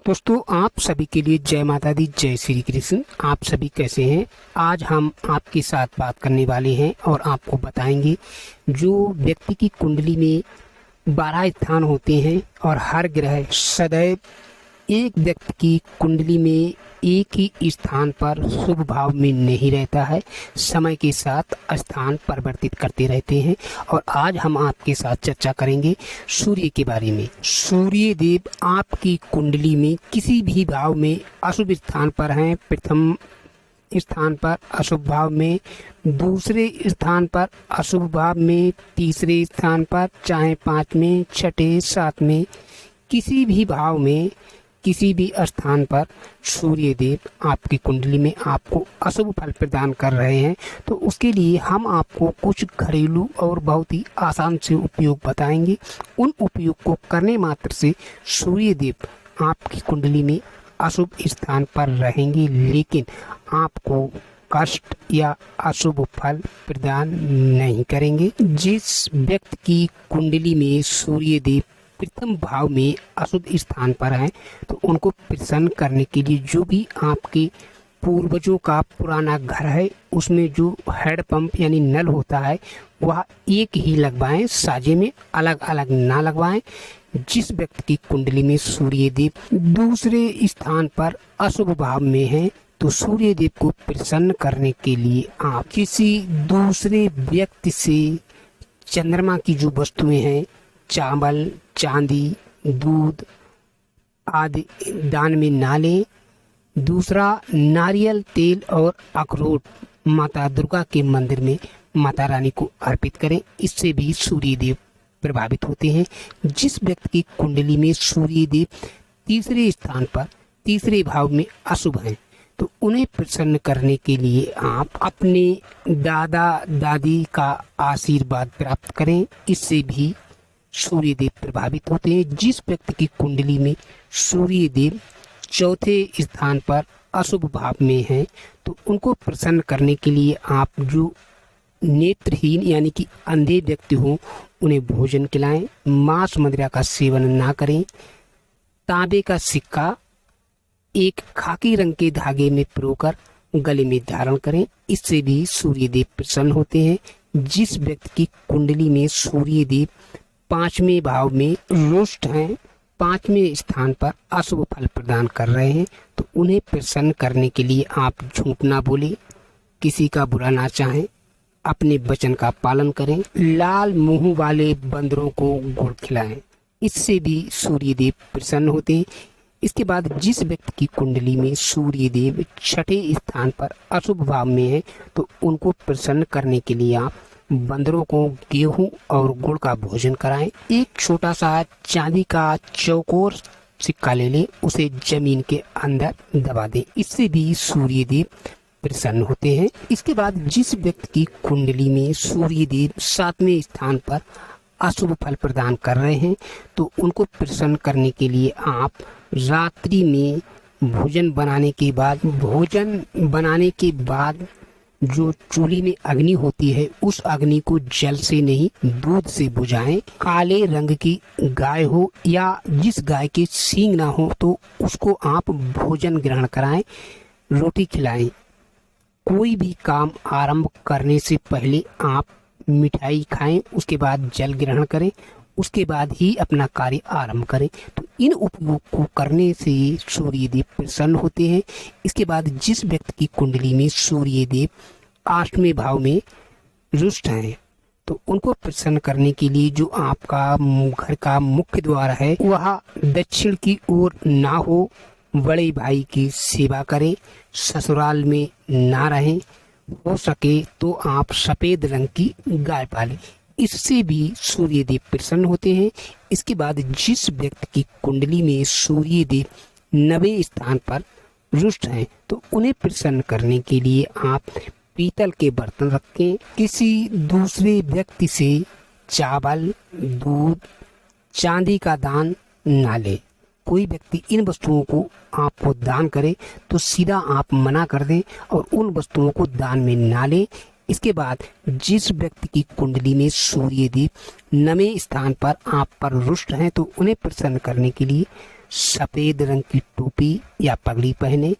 दोस्तों, आप सभी के लिए जय माता दी, जय श्री कृष्ण। आप सभी कैसे हैं? आज हम आपके साथ बात करने वाले हैं और आपको बताएंगे जो व्यक्ति की कुंडली में 12 स्थान होते हैं और हर ग्रह सदैव एक व्यक्ति की कुंडली में एक ही स्थान पर शुभ भाव में नहीं रहता है, समय के साथ स्थान परिवर्तित करते रहते हैं। और आज हम आपके साथ चर्चा करेंगे सूर्य के बारे में। सूर्य देव आपकी कुंडली में किसी भी भाव में अशुभ स्थान पर हैं, प्रथम स्थान पर अशुभ भाव में, दूसरे स्थान पर अशुभ भाव में, तीसरे स्थान पर, चाहे 5 में, छठे, 7 में, किसी भी भाव में, किसी भी स्थान पर सूर्य देव आपकी कुंडली में आपको अशुभ फल प्रदान कर रहे हैं। तो उसके लिए हम आपको कुछ घरेलू और बहुत ही आसान से उपयोग बताएंगे। उन उपयोग को करने मात्र से सूर्य देव आपकी कुंडली में अशुभ स्थान पर रहेंगे, लेकिन आपको कष्ट या अशुभ फल प्रदान नहीं करेंगे। जिस व्यक्ति की कुंडली में सूर्य देव प्रथम भाव में अशुभ स्थान पर है, तो उनको प्रसन्न करने के लिए जो भी आपके पूर्वजों का पुराना घर है उसमें जो हेड पंप यानी नल होता है वह एक ही लगवाएं, साजे में अलग अलग ना लगवाएं। जिस व्यक्ति की कुंडली में सूर्य देव दूसरे स्थान पर अशुभ भाव में है, तो सूर्य देव को प्रसन्न करने के लिए आप किसी दूसरे व्यक्ति से चंद्रमा की जो वस्तुएं हैं, चावल, चांदी, दूध आदि दान में ना लें। दूसरा, नारियल तेल और अखरोट माता दुर्गा के मंदिर में माता रानी को अर्पित करें, इससे भी सूर्य देव प्रभावित होते हैं। जिस व्यक्ति की कुंडली में सूर्य देव तीसरे स्थान पर तीसरे भाव में अशुभ हैं, तो उन्हें प्रसन्न करने के लिए आप अपने दादा दादी का आशीर्वाद प्राप्त करें, इससे भी सूर्य देव प्रभावित होते हैं। जिस व्यक्ति की कुंडली में सूर्य देव चौथे स्थान पर अशुभ भाव में हैं, तो उनको प्रसन्न करने के लिए आप जो नेत्रहीन यानी कि अंधे व्यक्ति हों उन्हें भोजन खिलाएं, मांस मदिरा का सेवन ना करें, तांबे का सिक्का एक खाकी रंग के धागे में पिरोकर गले में धारण करें, इससे भी सूर्य देव प्रसन्न होते हैं। जिस व्यक्ति की कुंडली में सूर्य देव 5वें भाव में रुष्ट हैं, 5वें स्थान पर अशुभ फल प्रदान कर रहे हैं, तो उन्हें प्रसन्न करने के लिए आप झूठ ना बोले, किसी का बुरा ना चाहें, अपने वचन का पालन करें, लाल मुंह वाले बंदरों को गुड़ खिलाएं, इससे भी सूर्य देव प्रसन्न होते हैं। इसके बाद जिस व्यक्ति की कुंडली में सूर्य देव छठे स्थान पर अशुभ भाव में है, तो उनको प्रसन्न करने के लिए आप बंदरों को गेहूं और गुड़ का भोजन कराएं। एक छोटा सा चांदी का चौकोर सिक्का ले लें, उसे जमीन के अंदर दबा दें, इससे भी सूर्य देव प्रसन्न होते हैं। इसके बाद जिस व्यक्ति की कुंडली में सूर्य देव 7वें स्थान पर अशुभ फल प्रदान कर रहे हैं, तो उनको प्रसन्न करने के लिए आप रात्रि में भोजन बनाने के बाद जो चूल्हे में अग्नि होती है, उस अग्नि को जल से नहीं दूध से बुझाएं। काले रंग की गाय हो या जिस गाय के सींग ना हो, तो उसको आप भोजन ग्रहण कराएं, रोटी खिलाएं। कोई भी काम आरंभ करने से पहले आप मिठाई खाएं, उसके बाद जल ग्रहण करें, उसके बाद ही अपना कार्य आरंभ करें। तो इन उपयोग को करने से सूर्य देव प्रसन्न होते हैं। इसके बाद जिस व्यक्ति की कुंडली में सूर्य देव 8वें भाव में रुष्ट हैं, तो उनको प्रसन्न करने के लिए जो आपका घर का मुख्य द्वार है वह दक्षिण की ओर ना हो, बड़े भाई की सेवा करें, ससुराल में ना रहें, हो सके तो आप सफेद रंग की गाय पालें, इससे भी सूर्य देव प्रसन्न होते हैं। इसके बाद जिस व्यक्ति की कुंडली में सूर्य देव 9वें स्थान पर रुष्ट हैं, तो उन्हें प्रसन्न करने के लिए आप पीतल के बर्तन रखें, किसी दूसरे व्यक्ति से चावल, दूध, चांदी का दान ना लें। कोई व्यक्ति इन वस्तुओं को आपको दान करे तो सीधा आप मना कर दें और उन वस्तुओं को दान में ना लें। इसके बाद जिस व्यक्ति की कुंडली में सूर्य देव 9वें स्थान पर आप पर रुष्ट हैं, तो उन्हें प्रसन्न करने के लिए सफ़ेद रंग की टोपी या पगड़ी पहने,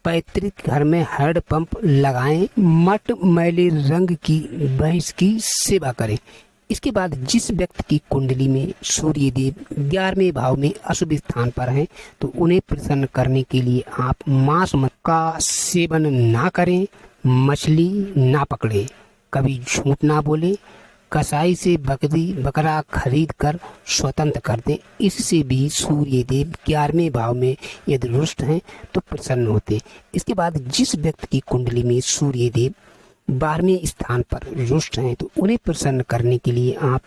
पैतृक घर में हैंडपंप लगाएं, मट मैले रंग की भैंस की सेवा करें। इसके बाद जिस व्यक्ति की कुंडली में सूर्य देव 11वें भाव में अशुभ स्थान पर हैं, तो उन्हें प्रसन्न करने के लिए आप मांस का सेवन ना करें, मछली ना पकड़ें, कभी झूठ ना बोलें, कसाई से बकरी बकरा खरीद कर स्वतंत्र कर दें। इससे भी सूर्य देव 11वें भाव में यदि रुष्ट हैं तो प्रसन्न होते। इसके बाद जिस व्यक्ति की कुंडली में सूर्य देव 12वें स्थान पर रुष्ट हैं, तो उन्हें प्रसन्न करने के लिए आप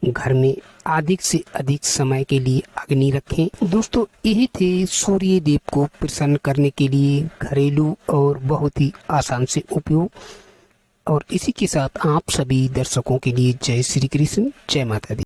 घर में अधिक से अधिक समय के लिए अग्नि रखें। दोस्तों, यही थे सूर्य देव को प्रसन्न करने के लिए घरेलू और बहुत ही आसान से उपयोग। और इसी के साथ आप सभी दर्शकों के लिए जय श्री कृष्ण, जय माता दी।